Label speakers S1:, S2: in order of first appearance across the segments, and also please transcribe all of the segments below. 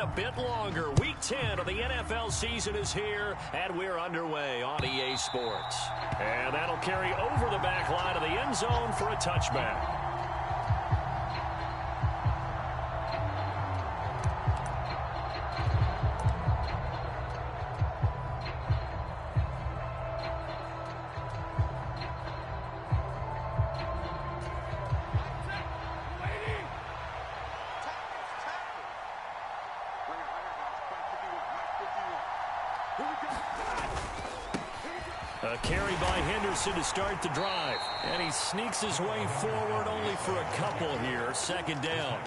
S1: a bit longer. Week 10 of the NFL season is here, and we're underway on EA Sports. And that'll carry over the back line of the end zone for a touchback. A carry by Henderson to start the drive. And he sneaks his way forward only for a couple here. Second down.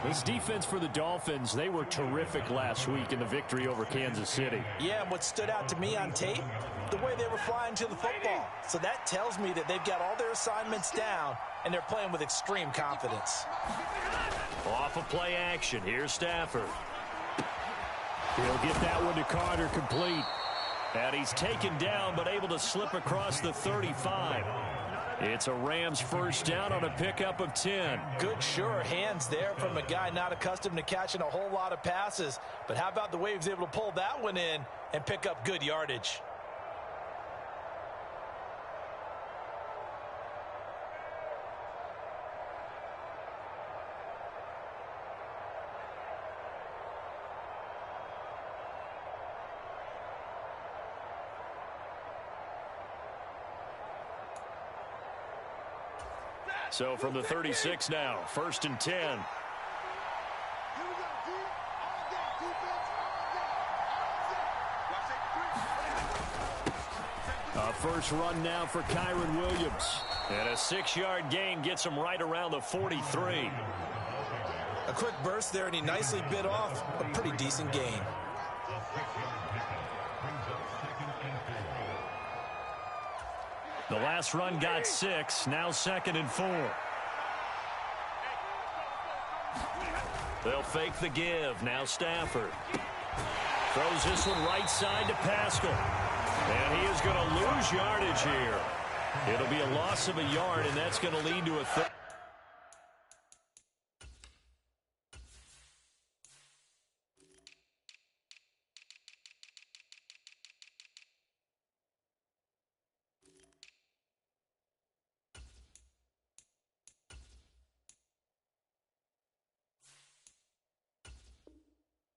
S1: This defense for the Dolphins, they were terrific last week in the victory over Kansas City.
S2: Yeah, and what stood out to me on tape, the way they were flying to the football. So that tells me that they've got all their assignments down, and they're playing with extreme confidence.
S1: Off of play action. Here's Stafford. He'll get that one to Carter complete. And he's taken down but able to slip across the 35. It's a Rams first down on a pickup of 10.
S2: Good sure hands there from a guy not accustomed to catching a whole lot of passes. But how about the way he was able to pull that one in and pick up good yardage?
S1: So from the 36 now, first and 10. A first run now for Kyren Williams. And a 6-yard gain gets him right around the 43.
S2: A quick burst there, and he nicely bit off a pretty decent gain.
S1: The last run got 6, now 2nd and 4. They'll fake the give, now Stafford. Throws this one right side to Pascal. And he is going to lose yardage here. It'll be a loss of a yard, and that's going to lead to a third.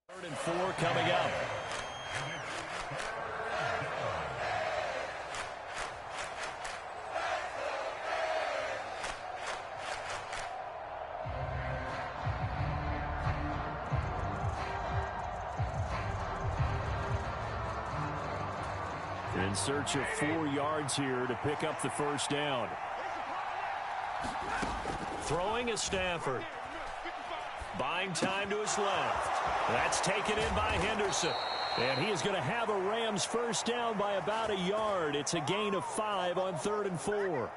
S1: Third and 4 coming up. In search of 4 yards here to pick up the first down. Throwing is Stafford. Buying time to his left. That's taken in by Henderson. And he is going to have a Rams first down by about a yard. It's a gain of 5 on 3rd and 4.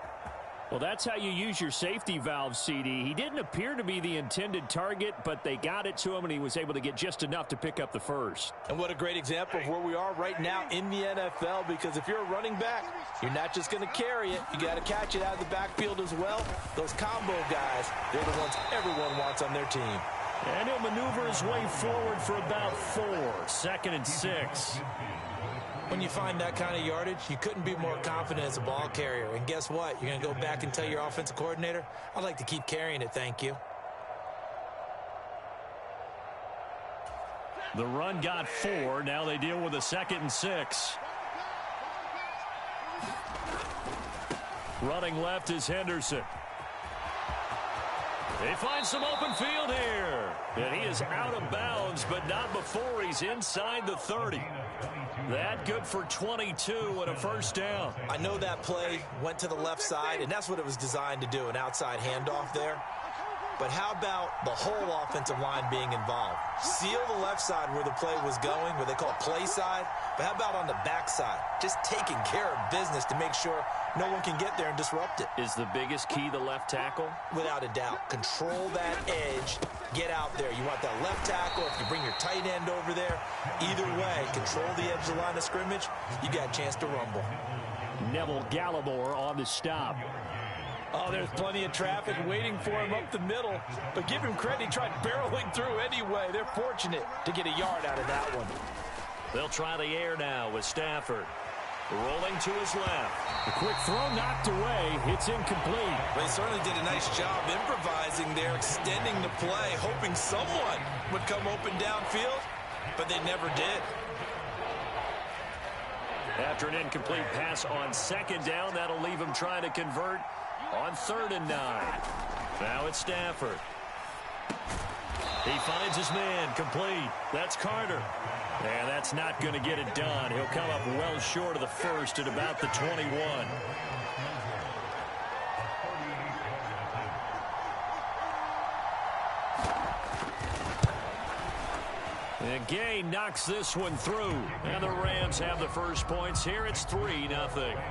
S1: Well, that's how you use your safety valve, CD. He didn't appear to be the intended target, but they got it to him, and he was able to get just enough to pick up the first.
S2: And what a great example of where we are right now in the NFL, because if you're a running back, you're not just going to carry it. You got to catch it out of the backfield as well. Those combo guys, they're the ones everyone wants on their team.
S1: And he'll maneuver his way forward for about 4. 2nd and 6.
S2: When you find that kind of yardage, you couldn't be more confident as a ball carrier. And guess what? You're going to go back and tell your offensive coordinator, I'd like to keep carrying it, thank you.
S1: The run got 4. Now they deal with a 2nd and 6. Running left is Henderson. They find some open field here. And he is out of bounds, but not before he's inside the 30. That good for 22 and a first down.
S2: I know that play went to the left side, and that's what it was designed to do, an outside handoff there. But how about the whole offensive line being involved? Seal the left side where the play was going, where they call play side. But how about on the back side? Just taking care of business to make sure no one can get there and disrupt it.
S1: Is the biggest key the left tackle?
S2: Without a doubt. Control that edge. Get out there. You want that left tackle. If you bring your tight end over there, either way, control the edge of the line of scrimmage, you got a chance to rumble.
S1: Neville Gallimore on the stop.
S2: Oh, there's plenty of traffic waiting for him up the middle. But give him credit, he tried barreling through anyway. They're fortunate to get a yard out of that one.
S1: They'll try the air now with Stafford. Rolling to his left. The quick throw knocked away. It's incomplete.
S2: They certainly did a nice job improvising there, extending the play, hoping someone would come open downfield, but they never did.
S1: After an incomplete pass on second down, that'll leave him trying to convert on 3rd and 9. Now it's Stafford. He finds his man, complete. That's Carter. And that's not going to get it done. He'll come up well short of the first at about the 21. And Gay knocks this one through. And the Rams have the first points here. It's 3-0.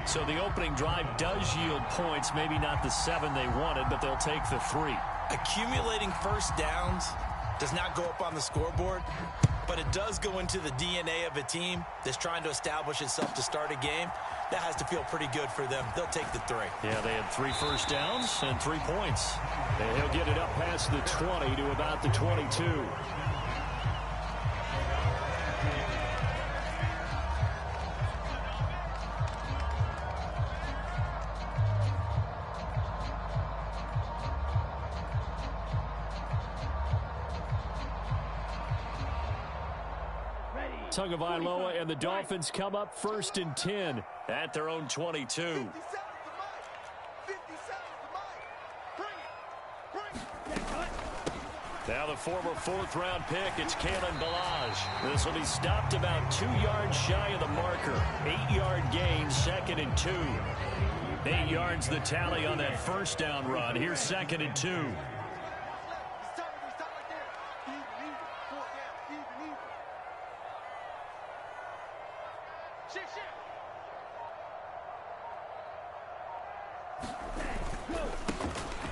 S1: So the opening drive does yield points. Maybe not the 7 they wanted, but they'll take the 3.
S2: Accumulating first downs does not go up on the scoreboard, but it does go into the DNA of a team that's trying to establish itself to start a game. That has to feel pretty good for them. They'll take the 3.
S1: Yeah, they had 3 first downs and 3 points. And he'll get it up past the 20 to about the 22. Tagovailoa and the Dolphins come up 1st and 10 at their own 22. Now the former 4th-round pick, it's Kalen Ballage. This will be stopped about 2 yards shy of the marker. 8-yard gain, 2nd and 2. 8 yards the tally on that first down run. Here's 2nd and 2.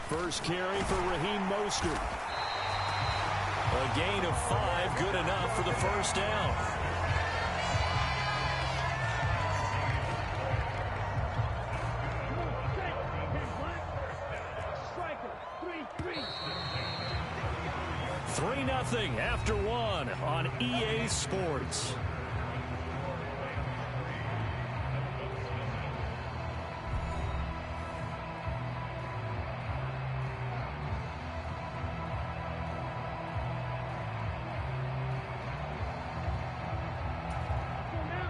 S1: First carry for Raheem Mostert. A gain of 5, good enough for the first down. Three nothing after 1 on EA Sports.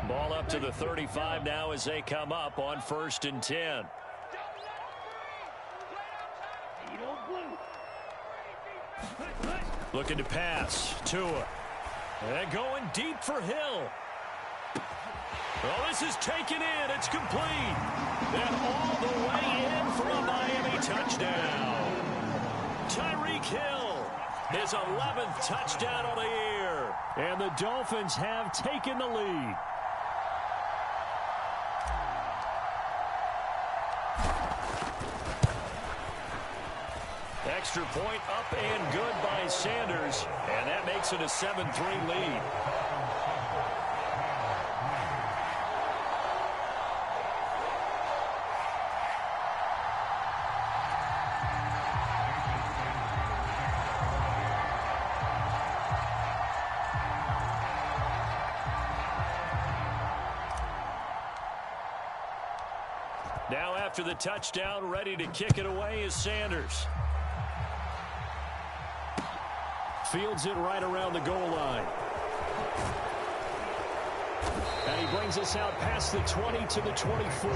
S1: Ball up to the 35 now as they come up on 1st and 10. Looking to pass. Tua. And going deep for Hill. Well, this is taken in. It's complete. And all the way in for a Miami touchdown. Tyreek Hill, his 11th touchdown on the year. And the Dolphins have taken the lead. Extra point up and good by Sanders. And that makes it a 7-3 lead. Now after the touchdown, ready to kick it away is Sanders. Fields it right around the goal line. And he brings us out past the 20 to the 24.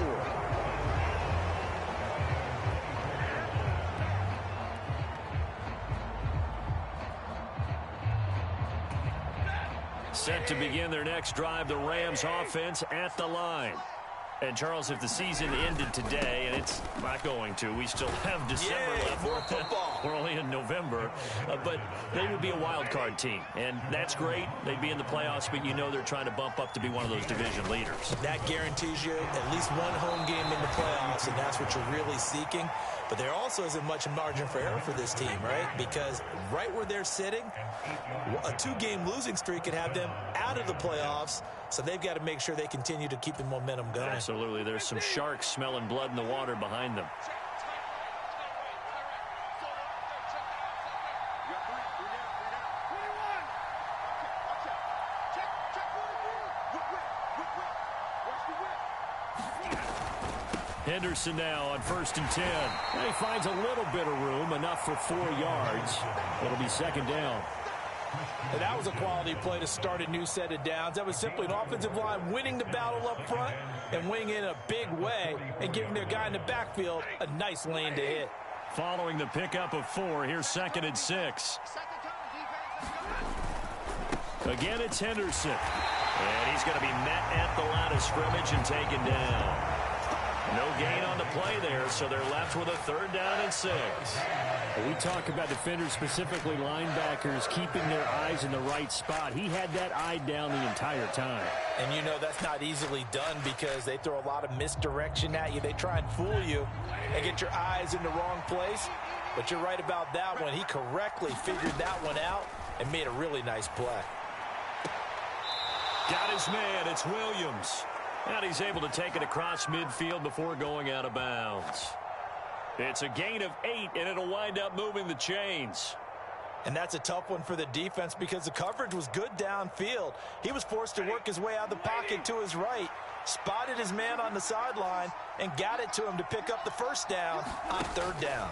S1: Set to begin their next drive, the Rams offense at the line. And, Charles, if the season ended today, and it's not going to, we still have December left.
S2: More football.
S1: We're only in November. But they would be a wild card team. And that's great. They'd be in the playoffs, but you know they're trying to bump up to be one of those division leaders.
S2: That guarantees you at least one home game in the playoffs, and that's what you're really seeking. But there also isn't much margin for error for this team, right? Because right where they're sitting, a 2-game losing streak could have them out of the playoffs. So they've got to make sure they continue to keep the momentum going.
S1: Absolutely. There's some sharks smelling blood in the water behind them. Henderson now on 1st and 10. And he finds a little bit of room, enough for 4 yards. It'll be 2nd down.
S2: And that was a quality play to start a new set of downs. That was simply an offensive line winning the battle up front and winning in a big way and giving their guy in the backfield a nice lane to hit.
S1: Following the pickup of 4, here's 2nd and 6. Again, it's Henderson. And he's going to be met at the line of scrimmage and taken down. No gain on the play there, so they're left with a 3rd down and 6.
S3: We talk about defenders, specifically linebackers, keeping their eyes in the right spot. He had that eye down the entire time.
S2: And you know that's not easily done because they throw a lot of misdirection at you. They try and fool you and get your eyes in the wrong place. But you're right about that one. He correctly figured that one out and made a really nice play.
S1: Got his man. It's Williams. And he's able to take it across midfield before going out of bounds. It's a gain of 8, and it'll wind up moving the chains.
S2: And that's a tough one for the defense because the coverage was good downfield. He was forced to work his way out of the pocket to his right, spotted his man on the sideline, and got it to him to pick up the 1st down on 3rd down.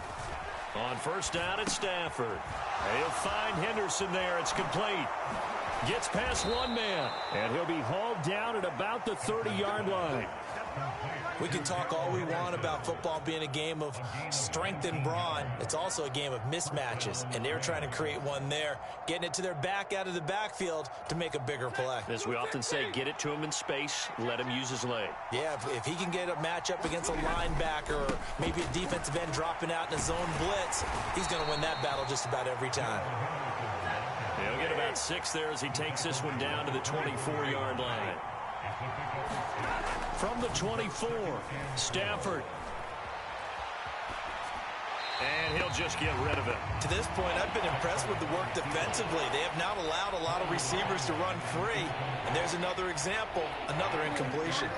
S1: On 1st down at Stafford. He'll find Henderson there. It's complete. Gets past one man, and he'll be hauled down at about the 30-yard line.
S2: We can talk all we want about football being a game of strength and brawn. It's also a game of mismatches, and they're trying to create one there, getting it to their back out of the backfield to make a bigger play.
S1: As we often say, get it to him in space, let him use his leg.
S2: Yeah, if he can get a matchup against a linebacker or maybe a defensive end dropping out in a zone blitz, he's going to win that battle just about every time.
S1: He'll get about 6 there as he takes this one down to the 24-yard line. From the 24, Stafford. And he'll just get rid of it.
S2: To this point, I've been impressed with the work defensively. They have not allowed a lot of receivers to run free. And there's another example, another incompletion.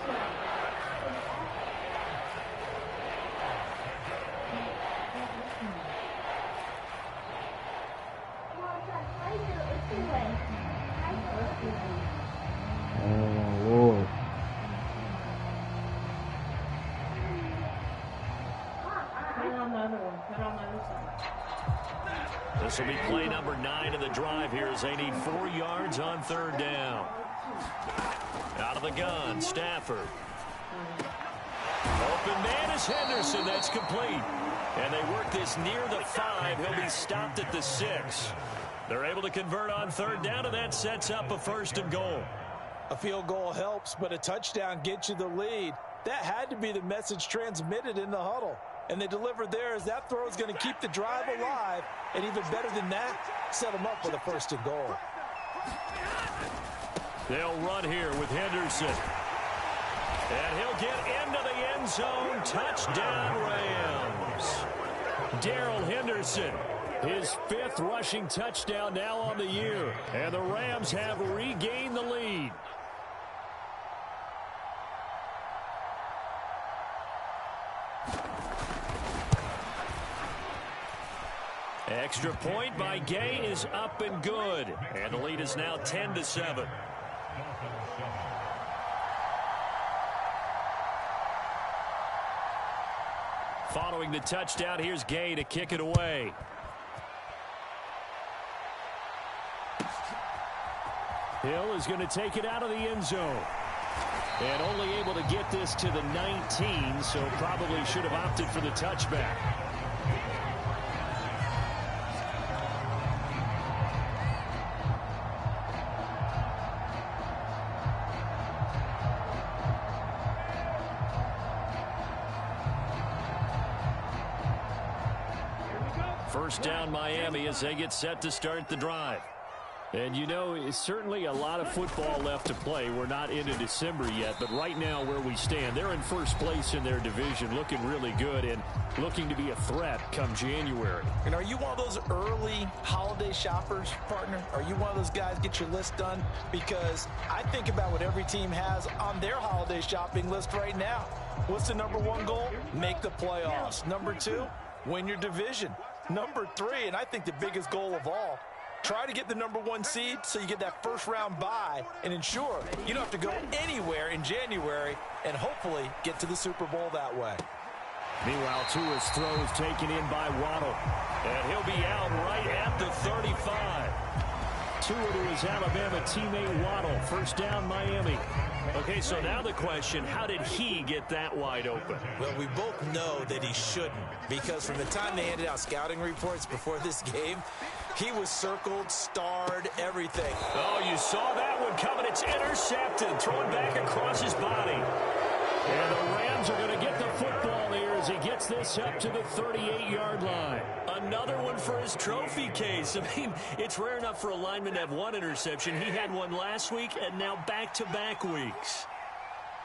S4: Oh, Lord.
S1: This will be play number 9 of the drive here as they need 4 yards on 3rd down. Out of the gun, Stafford. Open man is Henderson. That's complete. And they work this near the 5. He'll be stopped at the 6. They're able to convert on 3rd down, and that sets up a 1st and goal.
S2: A field goal helps, but a touchdown gets you the lead. That had to be the message transmitted in the huddle. And they delivered there as that throw is going to keep the drive alive. And even better than that, set them up with a 1st and goal.
S1: They'll run here with Henderson. And he'll get into the end zone. Touchdown, Rams. Darrell Henderson, his 5th rushing touchdown now on the year. And the Rams have regained the lead. Extra point by Gay is up and good. And the lead is now 10-7. Following the touchdown, here's Gay to kick it away. Hill is going to take it out of the end zone. And only able to get this to the 19, so probably should have opted for the touchback. First down Miami as they get set to start the drive. And you know, it's certainly a lot of football left to play. We're not into December yet, but right now where we stand, they're in first place in their division, looking really good and looking to be a threat come January.
S2: And are you one of those early holiday shoppers, partner? Are you one of those guys get your list done? Because I think about what every team has on their holiday shopping list right now. What's the number 1 goal? Make the playoffs. Number 2, win your division. Number 3, and I think the biggest goal of all, Try to get the #1 seed so you get that first-round bye and ensure you don't have to go anywhere in January and hopefully get to the Super Bowl that way.
S1: Meanwhile, Tua's throw is taken in by Waddle. And he'll be out right at the 35. Tua to his Alabama teammate Waddle. First down, Miami. Okay, so now the question, how did he get that wide open?
S2: Well, we both know that he shouldn't, because from the time they handed out scouting reports before this game, he was circled, starred, everything.
S1: Oh, you saw that one coming. It's intercepted, thrown back across his body. And the Rams are going to get the football here as he gets this up to the 38-yard line. Another one for his trophy case. I mean, it's rare enough for a lineman to have one interception. He had one last week and now back-to-back weeks.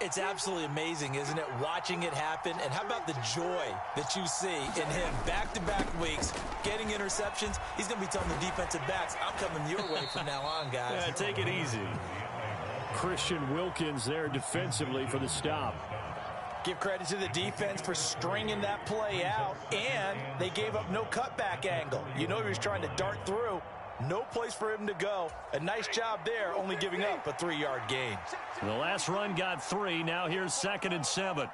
S2: It's absolutely amazing, isn't it, watching it happen? And how about the joy that you see in him back-to-back weeks, getting interceptions? He's going to be telling the defensive backs, I'm coming your way from now on, guys.
S1: Yeah, take it easy. Christian Wilkins there defensively for the stop.
S2: Give credit to the defense for stringing that play out, and they gave up no cutback angle. You know he was trying to dart through. No place for him to go. A nice job there, only giving up a 3-yard gain.
S1: The last run got 3. Now here's 2nd and 7.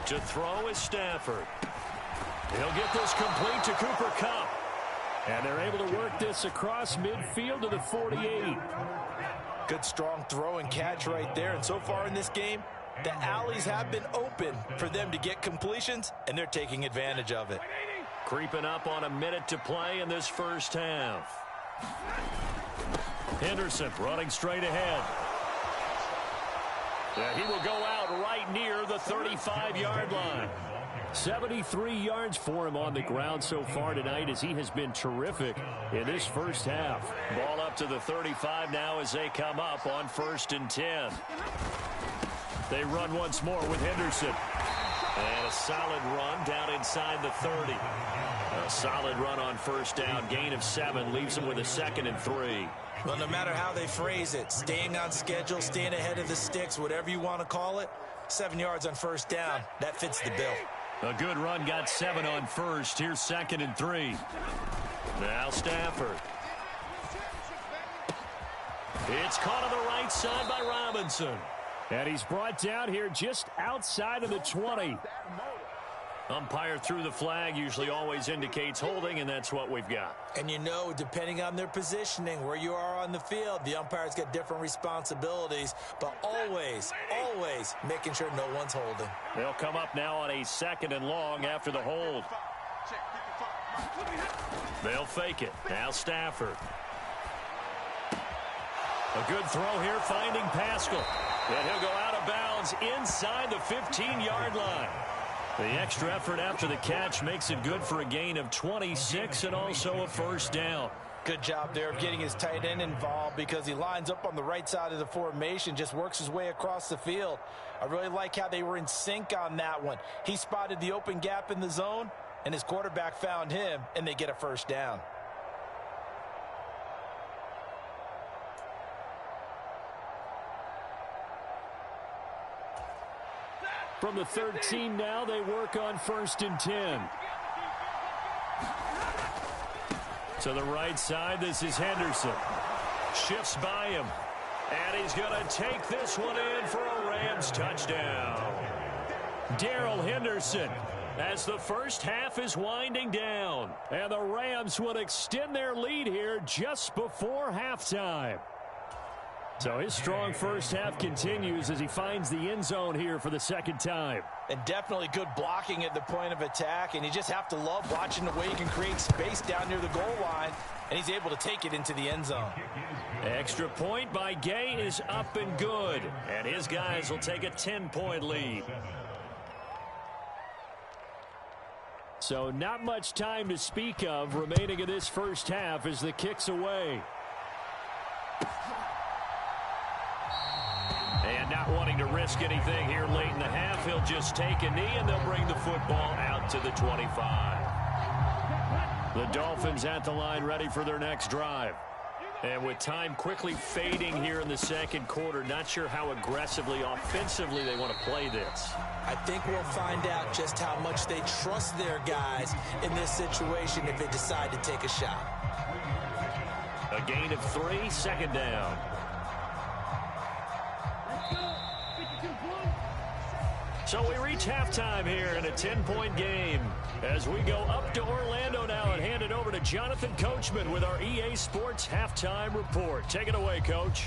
S1: To throw is Stafford. He'll get this complete to Cooper Kupp. And they're able to work this across midfield to the 48.
S2: Good strong throw and catch right there. And so far in this game, the alleys have been open for them to get completions, and they're taking advantage of it.
S1: Creeping up on a minute to play in this first half. Henderson running straight ahead. And he will go out right near the 35-yard line. 73 yards for him on the ground so far tonight as he has been terrific in this first half. Ball up to the 35 now as they come up on 1st and 10. They run once more with Henderson. And a solid run down inside the 30. A solid run on first down. Gain of 7 leaves them with a 2nd and 3.
S2: Well, no matter how they phrase it, staying on schedule, staying ahead of the sticks, whatever you want to call it, 7 yards on first down, that fits the bill.
S1: A good run got 7 on first. Here's 2nd and 3. Now Stafford. It's caught on the right side by Robinson. And he's brought down here just outside of the 20. Umpire threw the flag, usually always indicates holding, and that's what we've got.
S2: And you know, depending on their positioning, where you are on the field, the umpire's got different responsibilities, but always, always making sure no one's holding.
S1: They'll come up now on a 2nd and long after the hold. They'll fake it. Now Stafford. A good throw here, finding Pascal. And he'll go out of bounds inside the 15-yard line. The extra effort after the catch makes it good for a gain of 26 and also a first down.
S2: Good job there of getting his tight end involved because he lines up on the right side of the formation, just works his way across the field. I really like how they were in sync on that one. He spotted the open gap in the zone, and his quarterback found him, and they get a first down.
S1: From the 13 now, they work on 1st and 10. To the right side, this is Henderson. Shifts by him. And he's going to take this one in for a Rams touchdown. Darrell Henderson, as the first half is winding down. And the Rams would extend their lead here just before halftime. So his strong first half continues as he finds the end zone here for the 2nd time.
S2: And definitely good blocking at the point of attack. And you just have to love watching the way he can create space down near the goal line. And he's able to take it into the end zone.
S1: Extra point by Gay is up and good. And his guys will take a 10-point lead. So not much time to speak of remaining in this first half as the kick's away. And not wanting to risk anything here late in the half, he'll just take a knee and they'll bring the football out to the 25. The Dolphins at the line ready for their next drive. And with time quickly fading here in the second quarter, not sure how aggressively, offensively they want to play this.
S2: I think we'll find out just how much they trust their guys in this situation if they decide to take a shot.
S1: A gain of 3, second down. So we reach halftime here in a 10-point game as we go up to Orlando now and hand it over to Jonathan Coachman with our EA Sports Halftime Report. Take it away, Coach.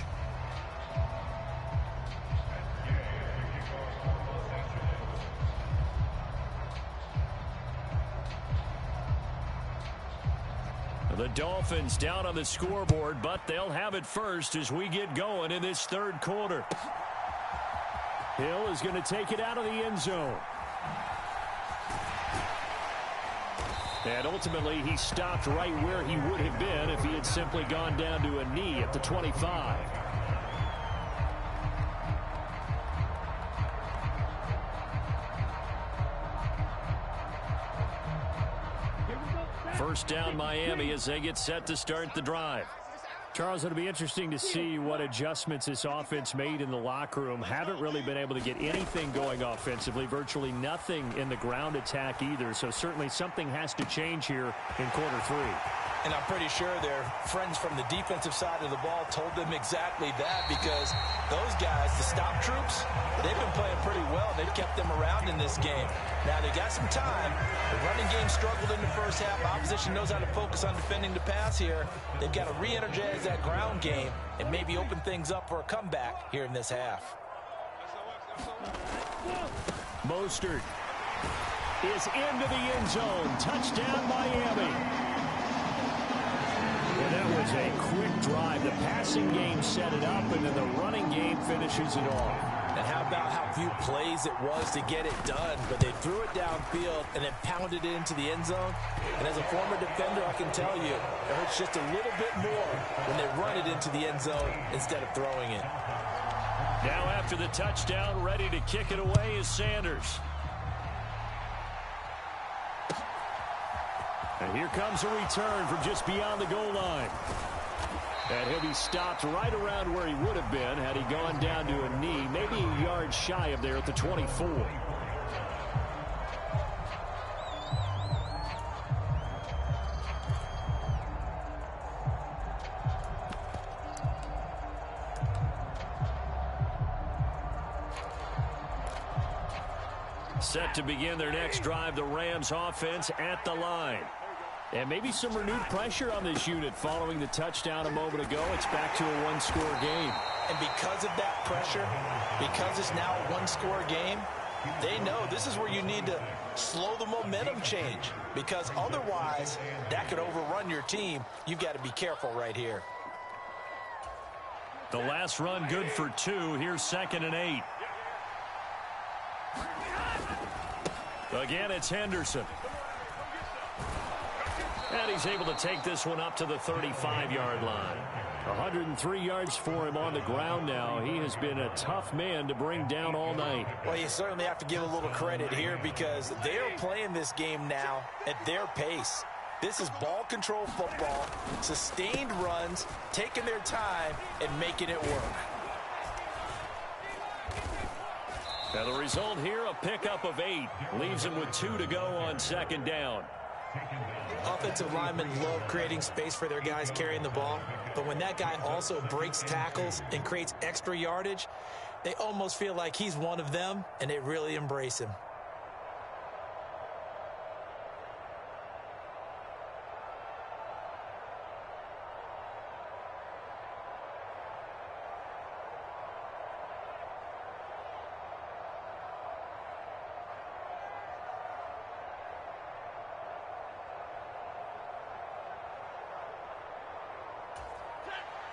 S1: The Dolphins down on the scoreboard, but they'll have it first as we get going in this third quarter. Hill is going to take it out of the end zone. And ultimately, he stopped right where he would have been if he had simply gone down to a knee at the 25. First down, Miami, as they get set to start the drive.
S3: Charles, it'll be interesting to see what adjustments this offense made in the locker room. Haven't really been able to get anything going offensively, virtually nothing in the ground attack either. So certainly something has to change here in quarter 3.
S2: And I'm pretty sure their friends from the defensive side of the ball told them exactly that, because those guys, the stop troops, they've been playing pretty well. They've kept them around in this game. Now, they got some time. The running game struggled in the first half. Opposition knows how to focus on defending the pass here. They've got to re-energize that ground game and maybe open things up for a comeback here in this half.
S1: Mostert is into the end zone. Touchdown, Miami. Well, that was a quick drive. The passing game set it up, and then the running game finishes it off.
S2: And how about how few plays it was to get it done, but they threw it downfield and then pounded it into the end zone. And as a former defender, I can tell you, it hurts just a little bit more when they run it into the end zone instead of throwing it.
S1: Now after the touchdown, ready to kick it away is Sanders. And here comes a return from just beyond the goal line. And he'll be stopped right around where he would have been had he gone down to a knee, maybe a yard shy of there at the 24. Set to begin their next drive, the Rams offense at the line. And maybe some renewed pressure on this unit following the touchdown a moment ago. It's back to a one-score game.
S2: And because of that pressure, because it's now a one-score game, they know this is where you need to slow the momentum change, because otherwise that could overrun your team. You've got to be careful right here.
S1: The last run good for 2. Here's 2nd and 8. Again, it's Henderson. And he's able to take this one up to the 35-yard line. 103 yards for him on the ground now. He has been a tough man to bring down all night.
S2: Well, you certainly have to give a little credit here, because they are playing this game now at their pace. This is ball control football, sustained runs, taking their time, and making it work.
S1: Now the result here, a pickup of 8. Leaves him with 2 to go on 2nd down.
S2: Offensive linemen love creating space for their guys carrying the ball, but when that guy also breaks tackles and creates extra yardage, they almost feel like he's one of them, and they really embrace him.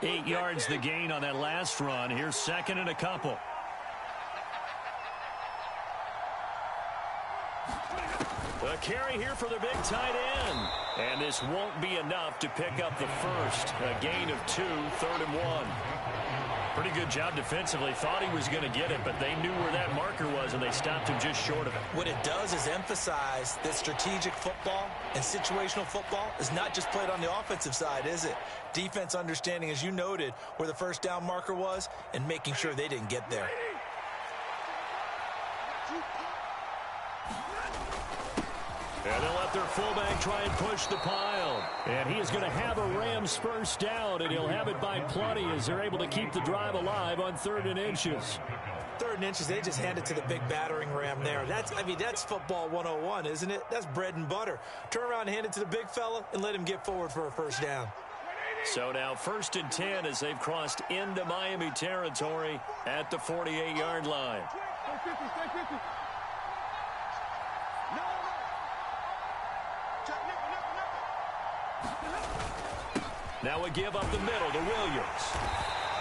S1: Eight yards the gain on that last run. Here's 2nd and a couple. A carry here for the big tight end. And this won't be enough to pick up the first. A gain of 2, 3rd and 1. Pretty good job defensively. Thought he was going to get it, but they knew where that marker was, and they stopped him just short of it.
S2: What it does is emphasize that strategic football and situational football is not just played on the offensive side, is it? Defense understanding, as you noted, where the first down marker was and making sure they didn't get there.
S1: And they'll let their fullback try and push the pile. And he is going to have a Rams first down, and he'll have it by plenty as they're able to keep the drive alive on 3rd and inches.
S2: 3rd and inches, they just hand it to the big battering ram there. That's football 101, isn't it? That's bread and butter. Turn around and hand it to the big fella and let him get forward for a first down.
S1: So now 1st and 10 as they've crossed into Miami territory at the 48-yard line. Now a give up the middle to Williams.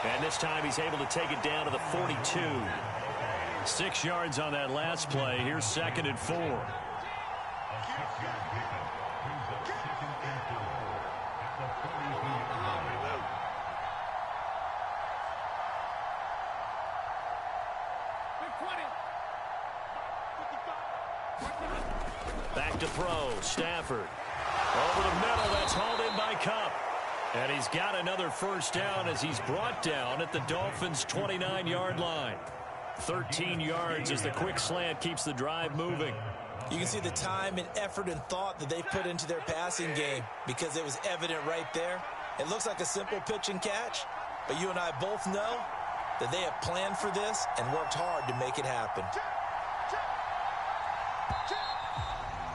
S1: And this time he's able to take it down to the 42. 6 yards on that last play. Here's 2nd and 4. Back to throw. Stafford. Over the middle. That's hauled in by Kupp. And he's got another first down as he's brought down at the Dolphins' 29-yard line. 13 yards as the quick slant keeps the drive moving.
S2: You can see the time and effort and thought that they put into their passing game because it was evident right there. It looks like a simple pitch and catch, but you and I both know that they have planned for this and worked hard to make it happen.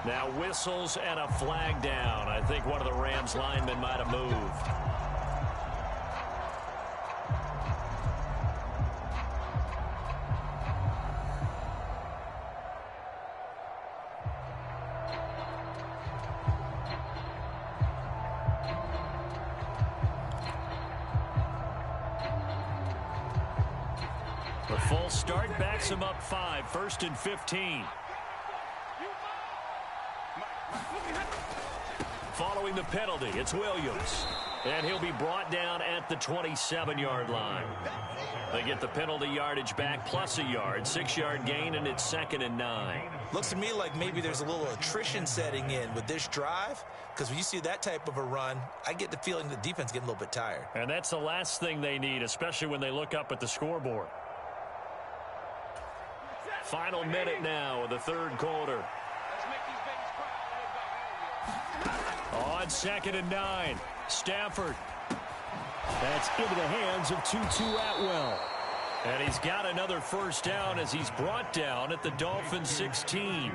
S1: Now whistles and a flag down. I think one of the Rams linemen might have moved. The full start backs him up 5, 1st and 15. Following the penalty, it's Williams. And he'll be brought down at the 27-yard line. They get the penalty yardage back plus a yard, 6-yard gain, and it's 2nd and 9.
S2: Looks to me like maybe there's a little attrition setting in with this drive, because when you see that type of a run, I get the feeling the defense getting a little bit tired.
S1: And that's the last thing they need, especially when they look up at the scoreboard. Final minute now of the 3rd quarter. On 2nd and 9, Stafford. That's into the hands of Tutu Atwell. And he's got another first down as he's brought down at the Dolphins' 16.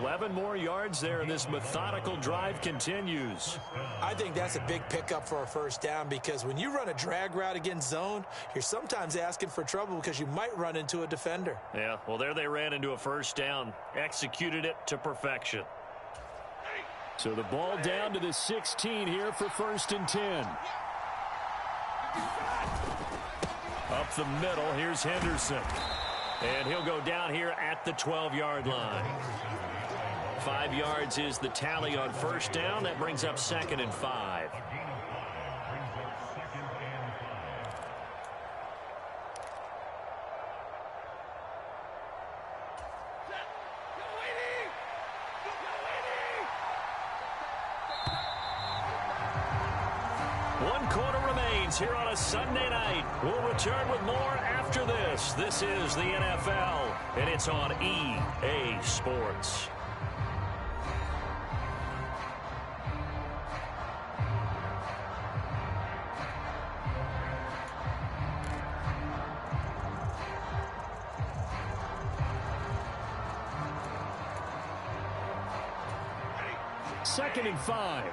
S1: 11 more yards there, and this methodical drive continues.
S2: I think that's a big pickup for a first down because when you run a drag route against zone, you're sometimes asking for trouble because you might run into a defender.
S1: Yeah, well, there they ran into a first down, executed it to perfection. So the ball down to the 16 here for 1st and 10. Up the middle, here's Henderson. And he'll go down here at the 12-yard line. 5 yards is the tally on first down. That brings up 2nd and 5. One quarter remains here on a Sunday night. We'll return with more after this. This is the NFL, and it's on EA Sports. Second and 5.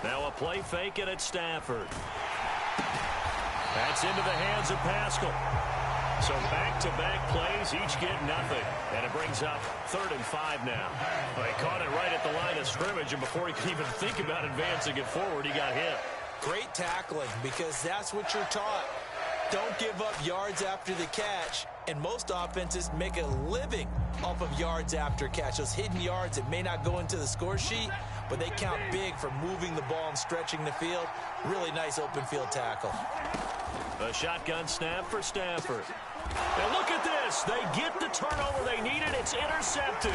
S1: Now a play fake and it's Stafford. That's into the hands of Pascal. So back-to-back plays, each get nothing. And it brings up 3rd and 5 now. Well, he caught it right at the line of scrimmage, and before he could even think about advancing it forward, he got hit.
S2: Great tackling, because that's what you're taught. Don't give up yards after the catch. And most offenses make a living off of yards after catch. Those hidden yards that may not go into the score sheet, but they count big for moving the ball and stretching the field. Really nice open field tackle.
S1: A shotgun snap for Stafford. And look at this. They get the turnover they needed. It's intercepted.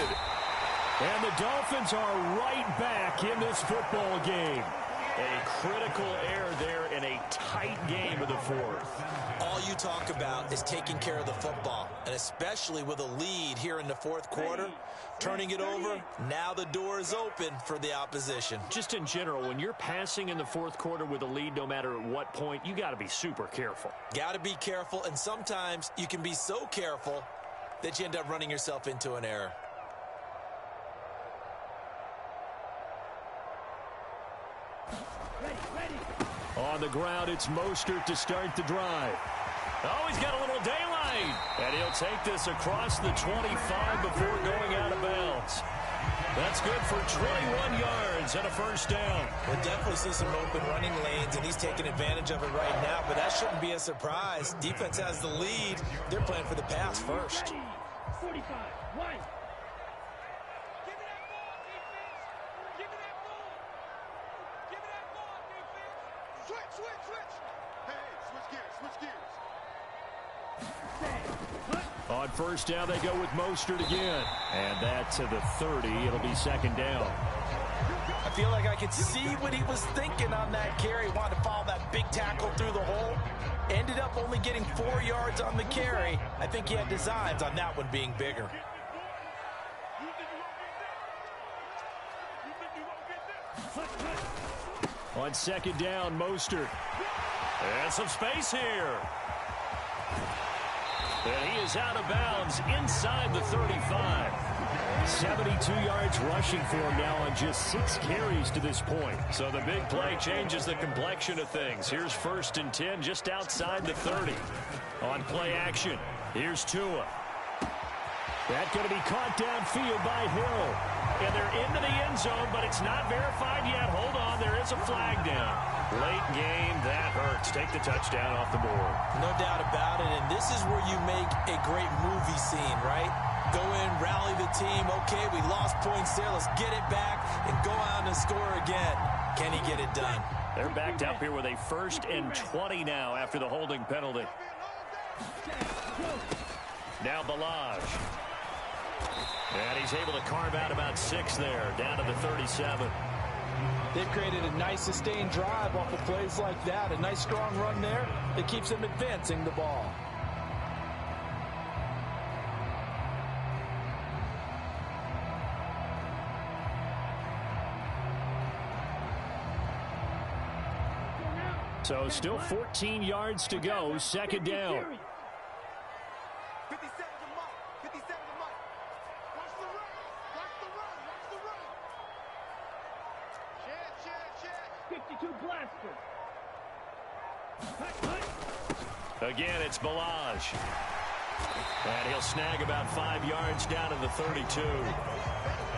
S3: And the Dolphins are right back in this football game.
S1: A critical error there in a tight game of the 4th.
S2: All you talk about is taking care of the football, and especially with a lead here in the 4th quarter, turning it over, now the door is open for the opposition.
S1: Just in general, when you're passing in the 4th quarter with a lead, no matter at what point, you got to be super careful.
S2: Got to be careful, and sometimes you can be so careful that you end up running yourself into an error.
S3: On the ground, it's Mostert to start the drive.
S1: Oh, he's got a little daylight. And he'll take this across the 25 before going out of bounds. That's good for 21 yards and a first down.
S2: We'll definitely see some open running lanes, and he's taking advantage of it right now, but that shouldn't be a surprise. Defense has the lead. They're playing for the pass first.
S5: 45, one.
S3: On first down, they go with Mostert again. And that to the 30. It'll be 2nd down.
S2: I feel like I could see what he was thinking on that carry. Wanted to follow that big tackle through the hole. Ended up only getting 4 yards on the carry. I think he had designs on that one being bigger.
S3: On 2nd down, Mostert.
S1: And some space here. And he is out of bounds inside the 35.
S3: 72 yards rushing for him now on just 6 carries to this point.
S1: So the big play changes the complexion of things. Here's 1st and 10 just outside the 30. On play action, here's Tua.
S3: That's going to be caught downfield by Hill.
S1: And they're into the end zone, but it's not verified yet. Hold on, there is a flag down. Late game, that hurts. Take the touchdown off the board.
S2: No doubt about it, and this is where you make a great movie scene, right? Go in, rally the team. Okay, we lost points there. Let's get it back and go out and score again. Can he get it done?
S1: They're backed up here with a 1st and 20 now after the holding penalty. Now Balaj. And he's able to carve out about 6 there, down to the 37.
S2: They've created a nice sustained drive off of plays like that. A nice strong run there that keeps them advancing the ball.
S3: So still 14 yards to go, 2nd down.
S5: 57 to Mike. 57 to Mike. Watch the run. Watch the run. Watch the run. Check. 52 blaster.
S1: Again, it's Balaj. And he'll snag about 5 yards down to the 32.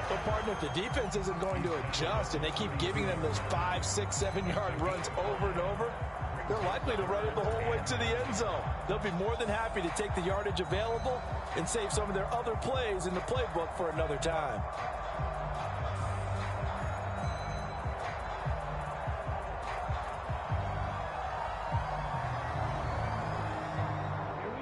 S2: But, partner, if the defense isn't going to adjust and they keep giving them those 5, 6, 7-yard runs over and over, they're likely to run it the whole way to the end zone. They'll be more than happy to take the yardage available and save some of their other plays in the playbook for another time.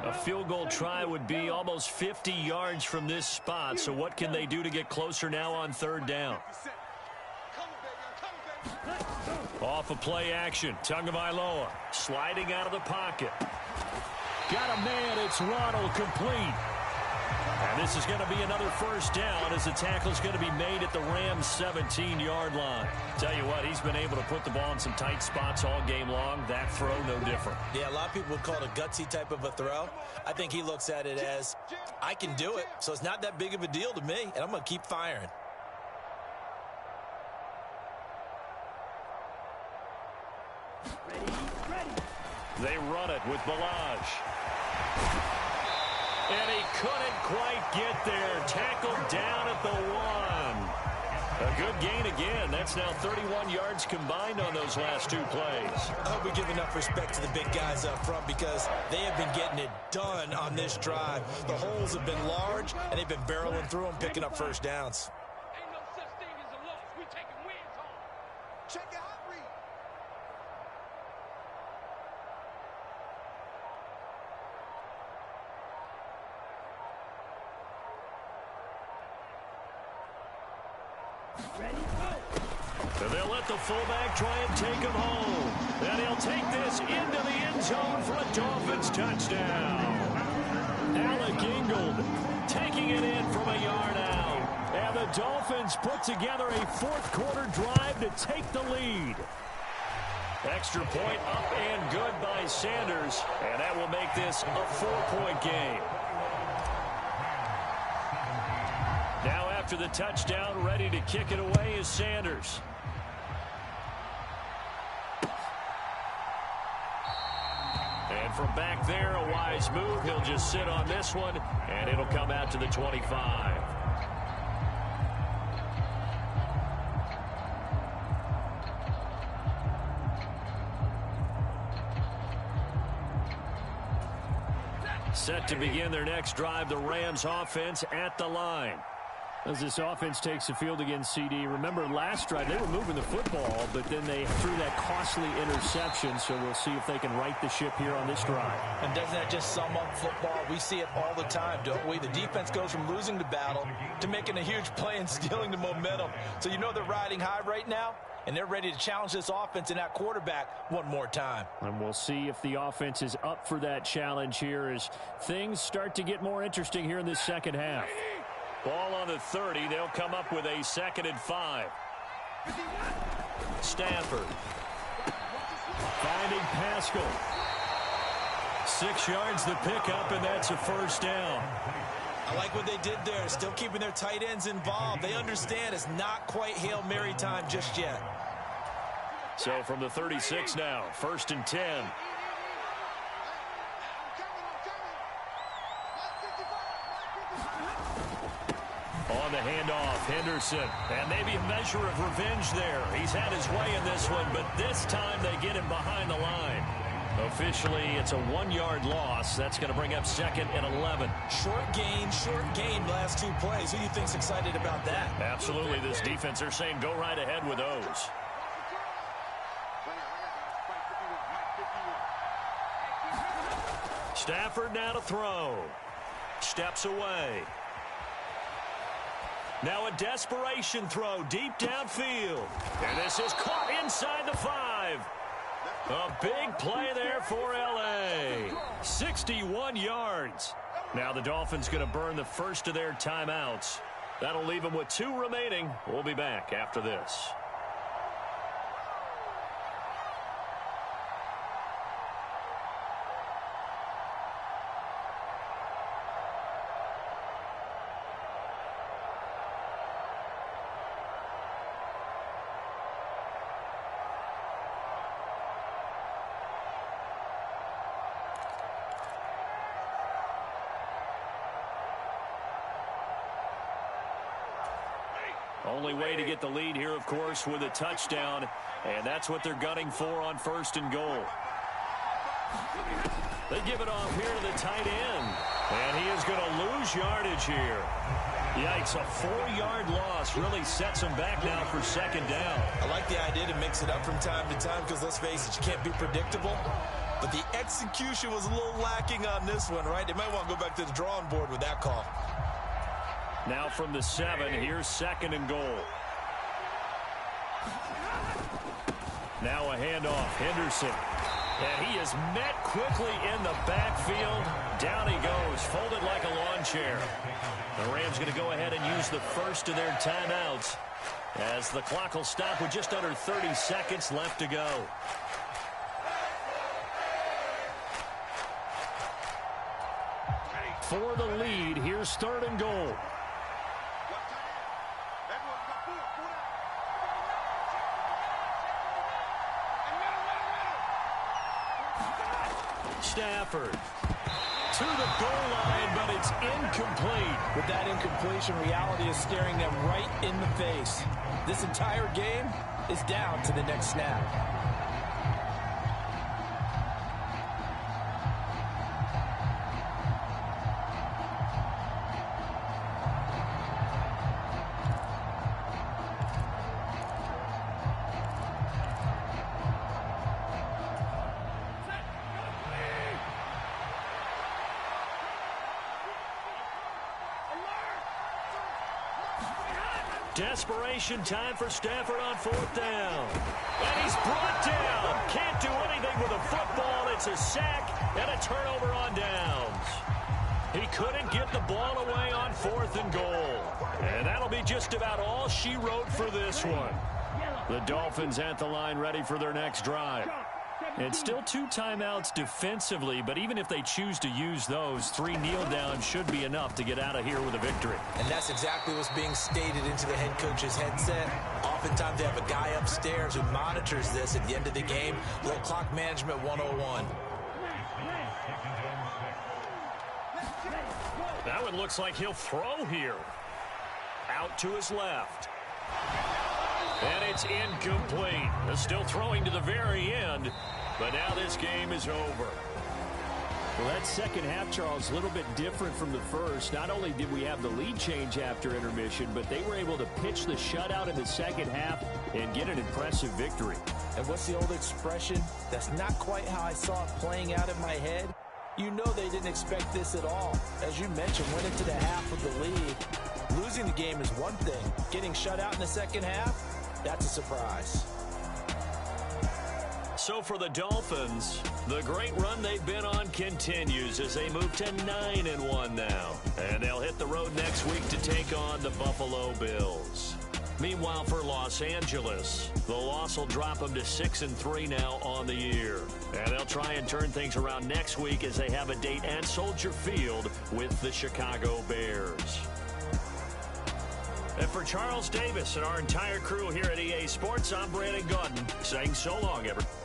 S1: A field goal try would be almost 50 yards from this spot. So what can they do to get closer now on 3rd down? Off of play action, Tagovailoa sliding out of the pocket.
S3: Got a man, it's Ronald, complete.
S1: And this is going to be another 1st down as the tackle is going to be made at the Rams' 17-yard line. Tell you what, he's been able to put the ball in some tight spots all game long. That throw, no different.
S2: Yeah, a lot of people would call it a gutsy type of a throw. I think he looks at it as, I can do it, so it's not that big of a deal to me, and I'm going to keep firing.
S1: They run it with Balaj. And he couldn't quite get there. Tackled down at the 1. A good gain again. That's now 31 yards combined on those last 2 plays.
S2: I hope we give enough respect to the big guys up front because they have been getting it done on this drive. The holes have been large, and they've been barreling through them, picking up first downs.
S5: Ain't no such thing as a loss. We taking wins home. Check it out, Reed.
S1: So they'll let the fullback try and take him home. And he'll take this into the end zone for a Dolphins touchdown. Alec Ingold taking it in from a yard out. And the Dolphins put together a fourth-quarter drive to take the lead. Extra point up and good by Sanders. And that will make this a 4-point game. Now after the touchdown, ready to kick it away is Sanders. And from back there, a wise move. He'll just sit on this one, and it'll come out to the 25. Set to begin their next drive, the Rams offense at the line.
S3: As this offense takes the field against CD, remember last drive they were moving the football, but then they threw that costly interception, so we'll see if they can right the ship here on this drive.
S2: And doesn't that just sum up football? We see it all the time, don't we? The defense goes from losing the battle to making a huge play and stealing the momentum. So you know they're riding high right now, and they're ready to challenge this offense and that quarterback one more time.
S3: And we'll see if the offense is up for that challenge here as things start to get more interesting here in this second half.
S1: Ball on the 30. They'll come up with a 2nd and 5. Stafford.
S3: Finding Pascal.
S1: 6 yards the pickup, and that's a first down.
S2: I like what they did there, still keeping their tight ends involved. They understand it's not quite Hail Mary time just yet.
S1: So from the 36 now, 1st and 10. On the handoff, Henderson. And maybe a measure of revenge there. He's had his way in this one, but this time they get him behind the line. Officially, it's a 1-yard loss. That's going to bring up 2nd and 11.
S2: Short gain last 2 plays. Who do you think's excited about that?
S1: Absolutely, this defense, they're saying go right ahead with those. Stafford now to throw. Steps away. Now a desperation throw deep downfield. And this is caught inside the 5. A big play there for L.A. 61 yards. Now the Dolphins going to burn the first of their timeouts. That'll leave them with 2 remaining. We'll be back after this. Only way to get the lead here, of course, with a touchdown, and that's what they're gunning for on 1st and goal. They give it off here to the tight end, and he is going to lose yardage here. Yikes, a 4-yard loss really sets him back now for 2nd down.
S2: I like the idea to mix it up from time to time because, let's face it, you can't be predictable. But the execution was a little lacking on this one, right? They might want to go back to the drawing board with that call.
S1: Now from the 7, here's 2nd and goal. Now a handoff, Henderson. And he is met quickly in the backfield. Down he goes, folded like a lawn chair. The Rams going to go ahead and use the first of their timeouts as the clock will stop with just under 30 seconds left to go. For the lead, here's 3rd and goal. Stafford. to the goal line, but it's incomplete.
S2: With that incompletion, reality is staring them right in the face. This entire game is down to the next snap.
S1: Desperation time for Stafford on 4th down. And he's brought down. Can't do anything with a football. It's a sack and a turnover on downs. He couldn't get the ball away on 4th and goal. And that'll be just about all she wrote for this one. The Dolphins at the line ready for their next drive. And still 2 timeouts defensively, but even if they choose to use those, 3 kneel downs should be enough to get out of here with a victory.
S2: And that's exactly what's being stated into the head coach's headset. Oftentimes they have a guy upstairs who monitors this at the end of the game. Little clock management 101.
S1: That one looks like he'll throw here. Out to his left. And it's incomplete. They're still throwing to the very end, but now this game is over.
S3: Well, that second half, Charles, a little bit different from the first. Not only did we have the lead change after intermission, but they were able to pitch the shutout in the second half and get an impressive victory.
S2: And what's the old expression? That's not quite how I saw it playing out in my head. You know they didn't expect this at all. As you mentioned, went into the half with the lead. Losing the game is one thing. Getting shut out in the second half, that's a surprise.
S1: So for the Dolphins, the great run they've been on continues as they move to 9-1 now. And they'll hit the road next week to take on the Buffalo Bills. Meanwhile, for Los Angeles, the loss will drop them to 6-3 now on the year. And they'll try and turn things around next week as they have a date at Soldier Field with the Chicago Bears. And for Charles Davis and our entire crew here at EA Sports, I'm Brandon Gaudin saying so long, everyone.